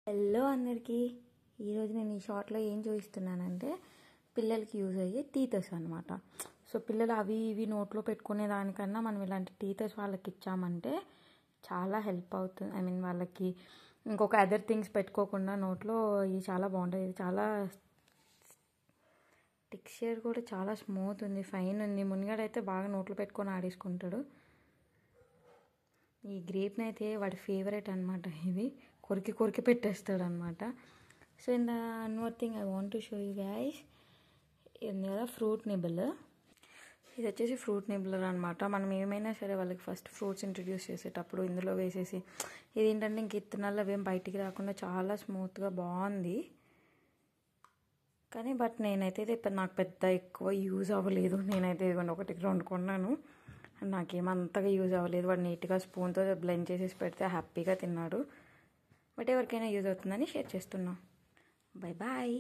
Hello అందరికీ. ఈరోజు నేను ఈ షార్ట్లో ఏం చూపిస్తున్నానంటే పిల్లలకి యూజ్ అయ్యే టీథర్స్ అనమాట. సో పిల్లలు అవి ఇవి నోట్లో పెట్టుకునే దానికన్నా మనం ఇలాంటి టీథర్స్ వాళ్ళకి ఇచ్చామంటే చాలా హెల్ప్ అవుతుంది. వాళ్ళకి ఇంకొక అదర్ థింగ్స్ పెట్టుకోకుండా నోట్లో ఇది చాలా బాగుంటుంది. ఇది చాలా టెక్స్చర్ కూడా చాలా స్మూత్ ఉంది, ఫైన్ ఉంది. మునిగాడైతే బాగా నోట్లో పెట్టుకొని ఆడేసుకుంటాడు. ఈ గ్రేప్ని అయితే వాడి ఫేవరెట్ అనమాట. ఇది కొరికి కొరికి పెట్టేస్తాడు అనమాట. So in the one more thing I want to show you guys, ఇది కదా ఫ్రూట్ నిబ్బులర్. ఇది వచ్చేసి ఫ్రూట్ నిబ్బులర్ అనమాట. మనం ఏమైనా సరే వాళ్ళకి ఫస్ట్ ఫ్రూట్స్ ఇంట్రడ్యూస్ చేసేటప్పుడు ఇందులో వేసేసి, ఇది ఏంటంటే ఇంక ఇత్తనాలు అవేం బయటికి రాకుండా చాలా స్మూత్గా బాగుంది. కానీ బట్ నేనైతే నాకు పెద్ద ఎక్కువ యూజ్ అవ్వలేదు. నేనైతే ఇదిగోండి ఒకటి రెండు కొన్నాను, నాకేమంతగా యూజ్ అవ్వలేదు. వాడు నీట్గా స్పూన్తో బ్లెండ్ చేసేసి పెడితే హ్యాపీగా తిన్నాడు. బట్ ఎవరికైనా యూజ్ అవుతుందని షేర్ చేస్తున్నాం. Bye bye.